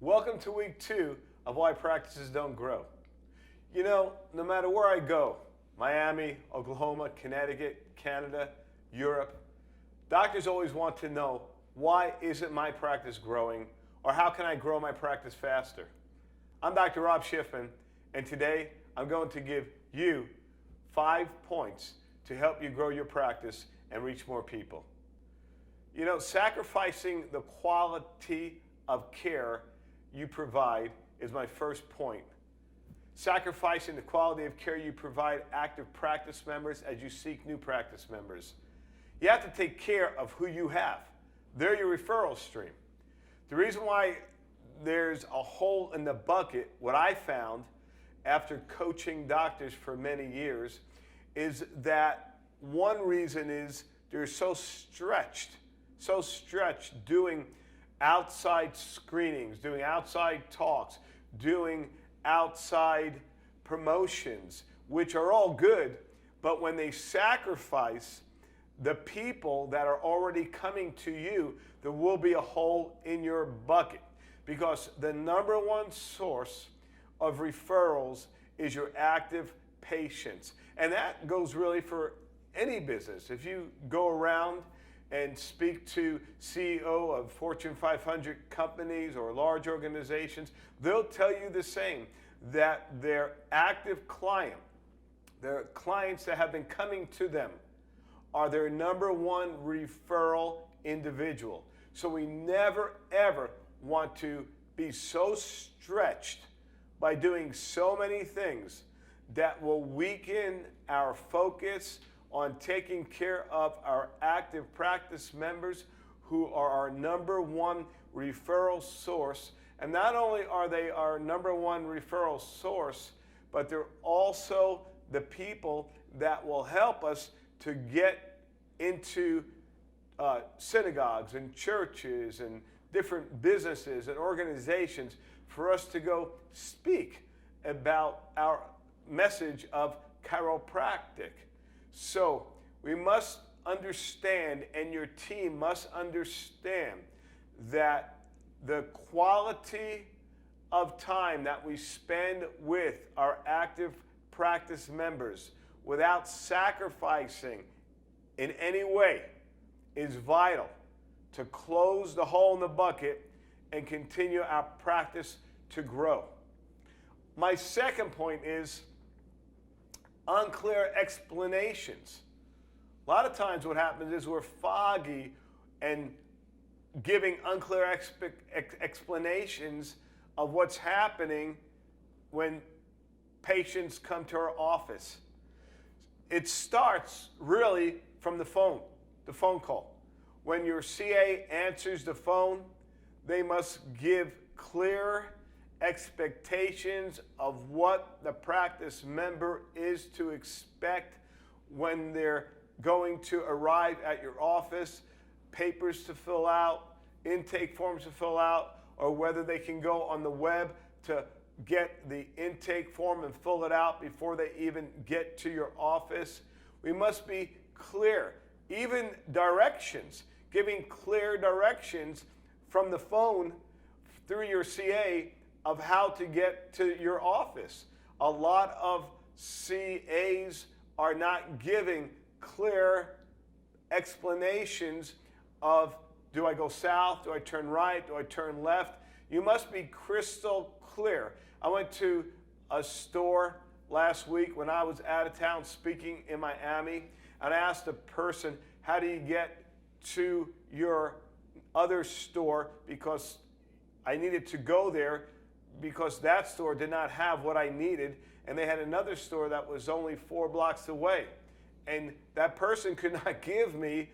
Welcome to week 2 of Why Practices Don't Grow. You know, no matter where I go, Miami, Oklahoma, Connecticut, Canada, Europe, doctors always want to know, why isn't my practice growing, or how can I grow my practice faster? I'm Dr. Rob Schiffman, and today I'm going to give you 5 points to help you grow your practice and reach more people. You know, sacrificing the quality of care you provide is my first point. Sacrificing the quality of care you provide active practice members as you seek new practice members. You have to take care of who you have. They're your referral stream. The reason why there's a hole in the bucket, what I found after coaching doctors for many years, is that one reason is they're so stretched doing outside screenings, doing outside talks, doing outside promotions, which are all good, but when they sacrifice the people that are already coming to you, there will be a hole in your bucket, because the number one source of referrals is your active patients. And that goes really for any business. If you go around and speak to CEO of Fortune 500 companies or large organizations, they'll tell you the same, that their active client, their clients that have been coming to them, are their number one referral individual. So we never ever want to be so stretched by doing so many things that will weaken our focus on taking care of our active practice members, who are our number one referral source. And not only are they our number one referral source, but they're also the people that will help us to get into synagogues and churches and different businesses and organizations for us to go speak about our message of chiropractic. So we must understand, and your team must understand, that the quality of time that we spend with our active practice members without sacrificing in any way is vital to close the hole in the bucket and continue our practice to grow. My second point is unclear explanations. A lot of times what happens is we're foggy and giving unclear explanations of what's happening when patients come to our office. It starts really from the phone call. When your CA answers the phone, they must give clear expectations of what the practice member is to expect when they're going to arrive at your office, papers to fill out, intake forms to fill out, or whether they can go on the web to get the intake form and fill it out before they even get to your office. We must be clear. Even directions, giving clear directions from the phone through your CA of how to get to your office. A lot of CAs are not giving clear explanations of, do I go south, do I turn right, do I turn left? You must be crystal clear. I went to a store last week when I was out of town speaking in Miami, and I asked a person, how do you get to your other store, because I needed to go there because that store did not have what I needed, and they had another store that was only 4 blocks away. And that person could not give me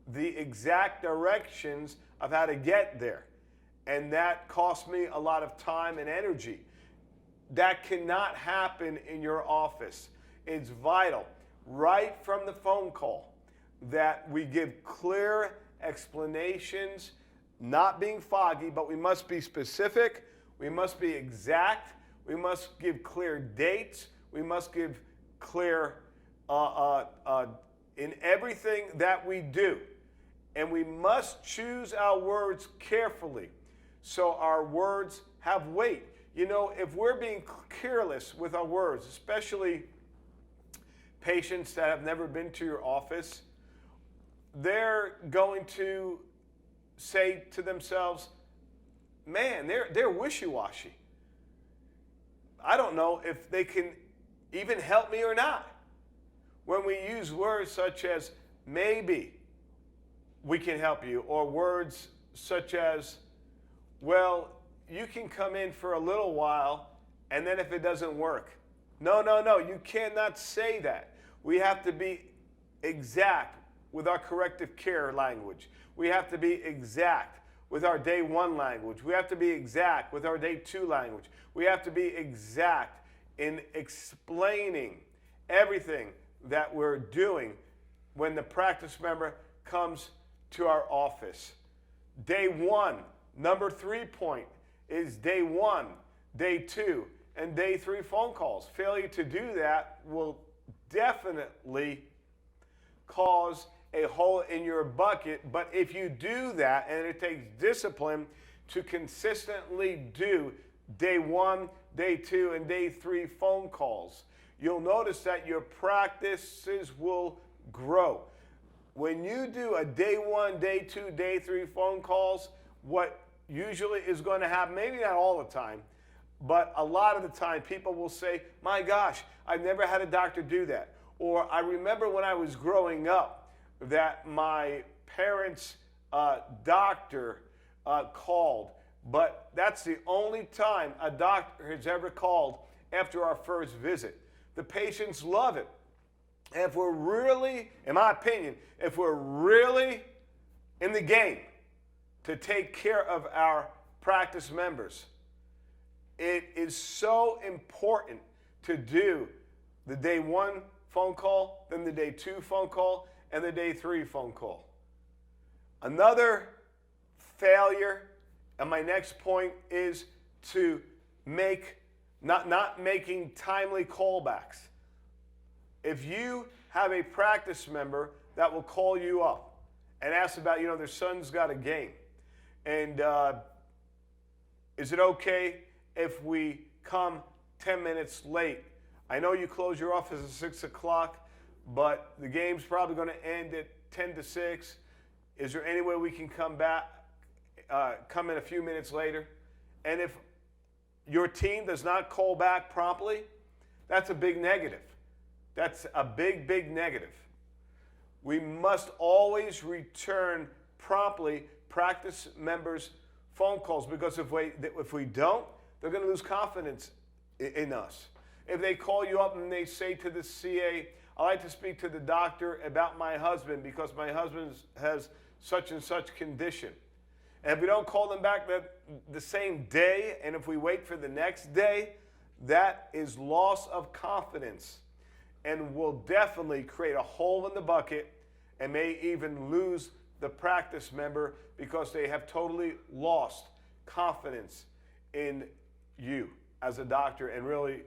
the exact directions of how to get there. And that cost me a lot of time and energy. That cannot happen in your office. It's vital, right from the phone call, that we give clear explanations, not being foggy, but we must be specific, we must be exact, we must give clear dates, we must give clear in everything that we do. And we must choose our words carefully so our words have weight. You know, if we're being careless with our words, especially patients that have never been to your office, they're going to say to themselves, man, they're wishy-washy. I don't know if they can even help me or not. When we use words such as maybe we can help you, or words such as, well, you can come in for a little while, and then if it doesn't work. No, you cannot say that. We have to be exact with our corrective care language. We have to be exact with our day 1 language. We have to be exact with our day 2 language. We have to be exact in explaining everything that we're doing when the practice member comes to our office. Day 1, number 3 point is day 1, day 2, and day 3 phone calls. Failure to do that will definitely cause a hole in your bucket, but if you do that, and it takes discipline to consistently do day 1, day 2, and day 3 phone calls, you'll notice that your practices will grow. When you do a day 1, day 2, day 3 phone calls, what usually is going to happen, maybe not all the time, but a lot of the time people will say, my gosh, I've never had a doctor do that. Or I remember when I was growing up that my parents' doctor called, but that's the only time a doctor has ever called after our first visit. The patients love it. And if we're really, in my opinion, if we're really in the game to take care of our practice members, it is so important to do the day 1 phone call, then the day 2 phone call, and the day 3 phone call. Another failure, and my next point, is to not making timely callbacks. If you have a practice member that will call you up and ask about, their son's got a game, and is it okay if we come 10 minutes late? I know you close your office at 6 o'clock, but the game's probably going to end at 10 to 6. Is there any way we can come in a few minutes later? And if your team does not call back promptly, that's a big negative. That's a big, big negative. We must always return promptly practice members' phone calls, because if we don't, they're going to lose confidence in us. If they call you up and they say to the CA, I'd like to speak to the doctor about my husband because my husband has such and such condition. And if we don't call them back the same day, and if we wait for the next day, that is loss of confidence and will definitely create a hole in the bucket and may even lose the practice member because they have totally lost confidence in you as a doctor and really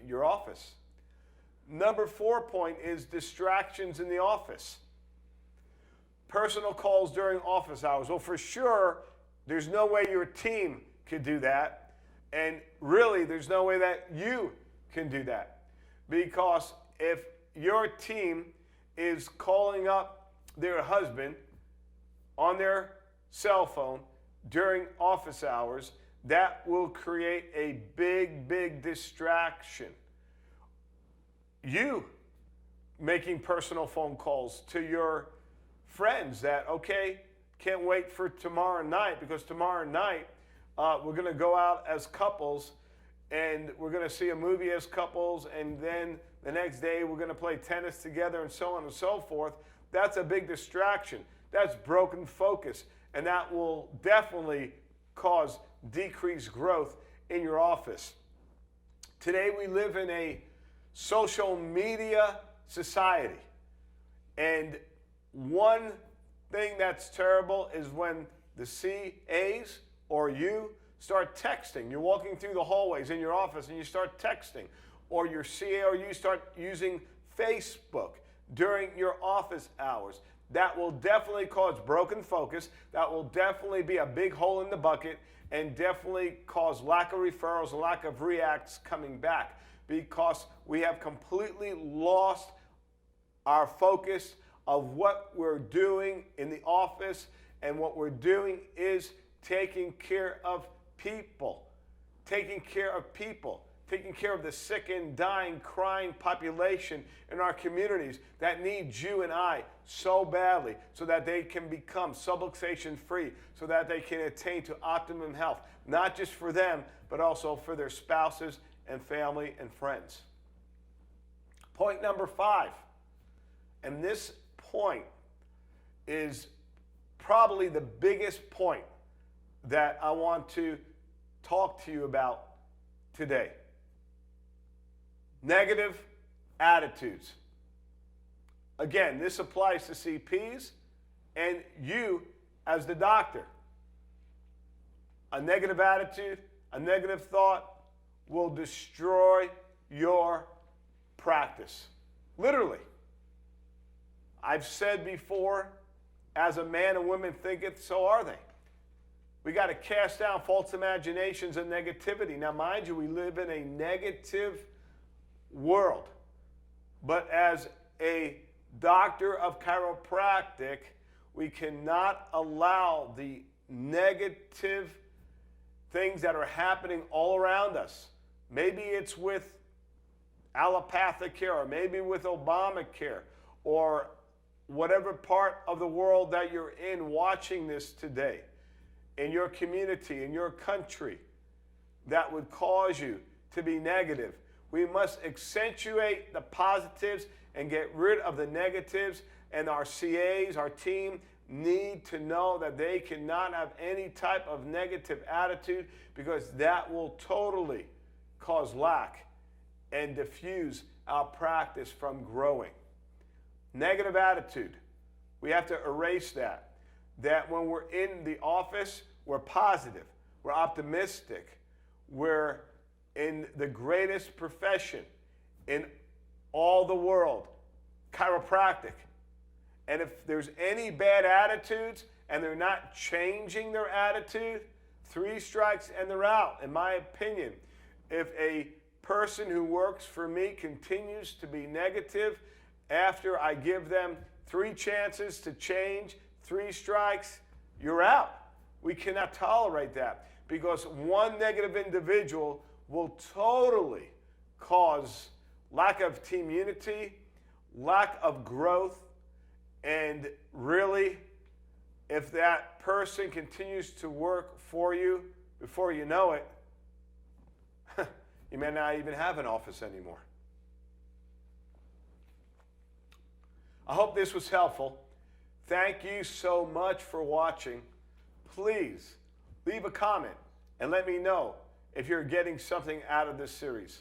your office. Number 4 point is distractions in the office. Personal calls during office hours. Well, for sure, there's no way your team could do that. And really, there's no way that you can do that. Because if your team is calling up their husband on their cell phone during office hours, that will create a big, big distraction. You making personal phone calls to your friends that, okay, can't wait for tomorrow night because tomorrow night we're going to go out as couples and we're going to see a movie as couples, and then the next day we're going to play tennis together and so on and so forth. That's a big distraction. That's broken focus, and that will definitely cause decreased growth in your office. Today we live in a social media society, and one thing that's terrible is when the CAs or you start texting. You're walking through the hallways in your office and you start texting, or your CA or you start using Facebook during your office hours. that will definitely cause broken focus, that will definitely be a big hole in the bucket, and definitely cause lack of referrals, lack of reacts coming back, because we have completely lost our focus of what we're doing in the office, and what we're doing is taking care of people, taking care of the sick and dying, crying population in our communities that needs you and I so badly, so that they can become subluxation free, so that they can attain to optimum health, not just for them, but also for their spouses and family and friends. Point number 5, and this point is probably the biggest point that I want to talk to you about today. Negative attitudes. Again, this applies to CPs and you as the doctor. A negative attitude, a negative thought will destroy your practice. Literally. I've said before, as a man and woman thinketh, so are they. We got to cast down false imaginations and negativity. Now, mind you, we live in a negative world. But as a doctor of chiropractic, we cannot allow the negative things that are happening all around us. Maybe it's with allopathic care, or maybe with Obamacare, or whatever part of the world that you're in watching this today, in your community, in your country, that would cause you to be negative. We must accentuate the positives and get rid of the negatives, and our CAs, our team, need to know that they cannot have any type of negative attitude, because that will totally cause lack and diffuse our practice from growing. Negative attitude, we have to erase that. That when we're in the office, we're positive, we're optimistic, we're in the greatest profession in all the world, chiropractic. And if there's any bad attitudes and they're not changing their attitude, 3 strikes and they're out, in my opinion. If a person who works for me continues to be negative after I give them 3 chances to change, 3 strikes, you're out. We cannot tolerate that, because one negative individual will totally cause lack of team unity, lack of growth, and really, if that person continues to work for you, before you know it, you may not even have an office anymore. I hope this was helpful. Thank you so much for watching. Please leave a comment and let me know if you're getting something out of this series.